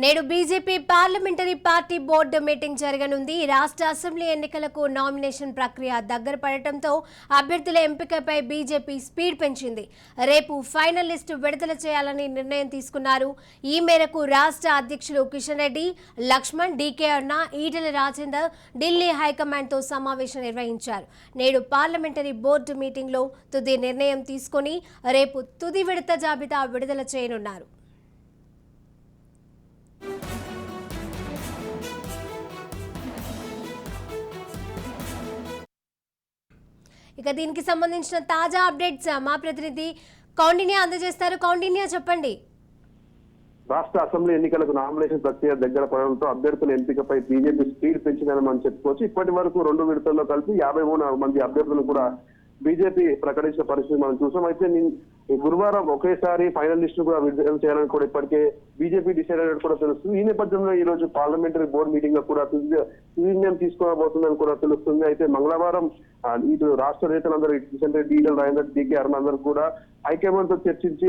నేడు BJP parliamentary party board meeting జరగనుంది. రాష్ట్ర అసెంబ్లీ ఎన్నికలకు నామినేషన్ ప్రక్రియ దగ్గర పడటంతో అభ్యర్థుల ఎంపికపై బీజేపీ స్పీడ్ పెంచింది. రేపు ఫైనల్ లిస్టు విడుదల చేయాలని నిర్ణయం తీసుకున్నారు. ఈ మేరకు రాష్ట్ర అధ్యక్షులు కిషన్ రెడ్డి, లక్ష్మణ్, డీకే అరుణ, ఈటెల రాజేందర్ ఢిల్లీ హైకమాండ్తో సమావేశం నిర్వహించారు. నేడు పార్లమెంటరీ బోర్డు మీటింగ్లో తుది నిర్ణయం తీసుకుని రేపు తుది విడత జాబితా విడుదల చేయనున్నారు. ఇక దీనికి సంబంధించిన తాజా అప్డేట్స్ మా ప్రతినిధి కౌండిన్య అందజేస్తారు. కౌండిన్య, చెప్పండి. రాష్ట్ర అసెంబ్లీ ఎన్నికలకు నామినేషన్ ప్రక్రియ దగ్గర పడడంతో అభ్యర్థుల ఎంపికపై బీజేపీ స్పీడ్ పెంచిందని మనం చెప్పుకోవచ్చు. ఇప్పటి వరకు 2 విడతల్లో కలిపి 53 మంది అభ్యర్థులను కూడా బీజేపీ ప్రకటించిన పరిస్థితి మనం చూసాం. అయితే గురువారం ఒకేసారి ఫైనల్ లిస్ట్ కూడా విడుదల చేయాలని కూడా ఇప్పటికే బీజేపీ డిసైడ్ అయినట్టు కూడా తెలుస్తుంది. ఈ నేపథ్యంలో ఈ రోజు పార్లమెంటరీ బోర్డు మీటింగ్ లో కూడా నిర్ణయం తీసుకోబోతుందని కూడా తెలుస్తుంది. అయితే మంగళవారం ఇటు రాష్ట్ర నేతలందరూ కిషన్ రెడ్డి, ఈటెల రాజేందర్, డీకే అరుణ అందరూ కూడా హైకమాండ్ తో చర్చించి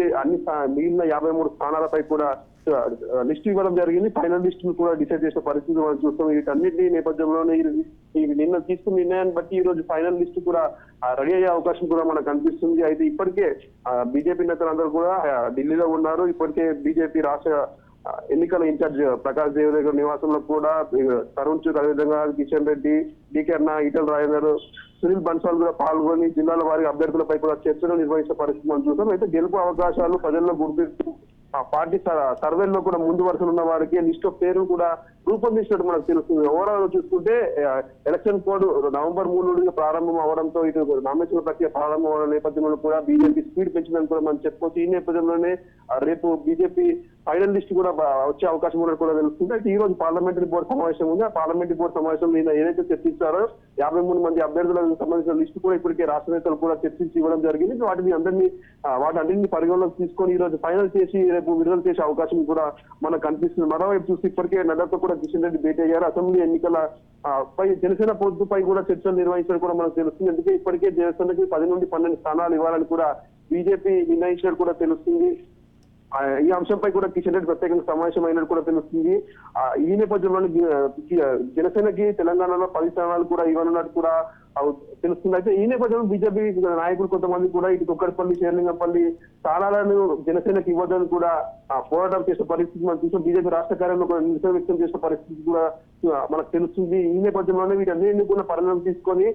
మిగిలిన 53 స్థానాలపై కూడా లిస్ట్ ఇవ్వడం జరిగింది. ఫైనల్ లిస్ట్ కూడా డిసైడ్ చేసిన పరిస్థితి మనం చూస్తాం. వీటన్నింటి నేపథ్యంలోనే నిన్న తీసుకున్న నిర్ణయాన్ని బట్టి ఈ రోజు ఫైనల్ లిస్ట్ కూడా రెడీ అయ్యే అవకాశం కూడా మనకు కనిపిస్తుంది. అయితే ఇప్పటికే బీజేపీ నేతలందరూ కూడా ఢిల్లీలో ఉన్నారు. ఇప్పటికే బీజేపీ రాష్ట్ర ఎన్నికల ఇన్ఛార్జ్ ప్రకాష్ జవదేకర్ నివాసంలో కూడా తరుణ్ చుక్, అదేవిధంగా కిషన్ రెడ్డి, డీకే అరుణ, ఈటెల రాజేందర్, సునీల్ బన్సాల్ కూడా పాల్గొని జిల్లాల వారి అభ్యర్థులపై కూడా చర్చలు నిర్వహించిన పరిస్థితి మనం చూసాం. అయితే గెలుపు అవకాశాలు ప్రజల్లో గుర్తిస్తూ పార్టీ సర్వేల్లో కూడా ముందు వరుసలో ఉన్న వారికి లిస్ట్ ఆఫ్ పేరు కూడా రూపొందించినట్టు మనకు తెలుస్తుంది. ఓవరాల్ చూసుకుంటే ఎలక్షన్ కోడ్ నవంబర్ 3 నుండి ప్రారంభం అవడంతో ఇటు నామినేషన్ ప్రక్రియ ప్రారంభం అవడం నేపథ్యంలో కూడా బీజేపీ స్పీడ్ పెంచిందని కూడా మనం చెప్పుకోవచ్చు. ఈ నేపథ్యంలోనే రేపు బీజేపీ ఫైనల్ లిస్ట్ కూడా వచ్చే అవకాశం ఉన్నట్టు కూడా తెలుస్తుంది. అయితే ఈ రోజు పార్లమెంటరీ బోర్డు సమావేశం ఉంది. ఆ పార్లమెంటరీ బోర్డు సమావేశం మీద ఏదైతే చర్చించారో 53 మంది అభ్యర్థులకు సంబంధించిన లిస్టు కూడా ఇప్పటికే రాష్ట్ర నేతలు కూడా చర్చించి ఇవ్వడం జరిగింది. వాటిని పరిగణలోకి తీసుకొని ఈ రోజు ఫైనల్ చేసి రేపు విడుదల చేసే అవకాశం కూడా మనకు కనిపిస్తుంది. మరోవైపు చూస్తే ఇప్పటికే నడ్డాతో కూడా కిషన్ రెడ్డి భేటీ అయ్యారు. అసెంబ్లీ ఎన్నికల పై జనసేన పొద్దుపై కూడా చర్చలు నిర్వహించడం కూడా మనకు తెలుస్తుంది. అందుకే ఇప్పటికే జనసేనకి 10 నుండి 12 స్థానాలు ఇవ్వాలని కూడా బీజేపీ నిర్ణయించినట్టు కూడా తెలుస్తుంది. ఈ అంశంపై కూడా కిషన్ రెడ్డి ప్రత్యేకంగా సమావేశం అయినట్టు కూడా తెలుస్తుంది. ఈ నేపథ్యంలో జనసేనకి తెలంగాణలో 10 స్థానాలు కూడా ఇవ్వనున్నట్టు కూడా తెలుస్తుంది. అయితే ఈ నేపథ్యంలో బీజేపీ నాయకులు కొంతమంది కూడా ఇటు కుక్కడపల్లి, శేర్లింగంపల్లి స్థానాలను జనసేనకి ఇవ్వదని కూడా పోరాటం చేసిన పరిస్థితి మనం చూసాం. బీజేపీ రాష్ట్ర కార్యంలో కూడా నిరసన వ్యక్తం చేసిన పరిస్థితి కూడా మనకు తెలుస్తుంది. ఈ నేపథ్యంలోనే వీటన్నింటినీ కూడా పరిణామం తీసుకొని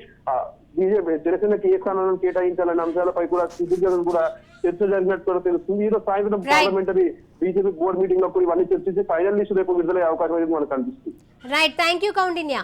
బీజేపీ జనసేనకి ఏ స్థానాలను కేటాయించాలనే అంశాలపై కూడా సుదీర్ఘంగా కూడా చర్చ జరిగినట్టు కూడా తెలుస్తుంది. ఈ రోజు సాయంత్రం పార్లమెంటరీ బీజేపీ బోర్డు మీటింగ్ లో కూడా ఇవన్నీ చర్చించి ఫైనల్ లిస్ట్ రేపు విడుదలయ్యే అవకాశం అనేది మనకు కనిపిస్తుంది. Right, thank you Kaundinya.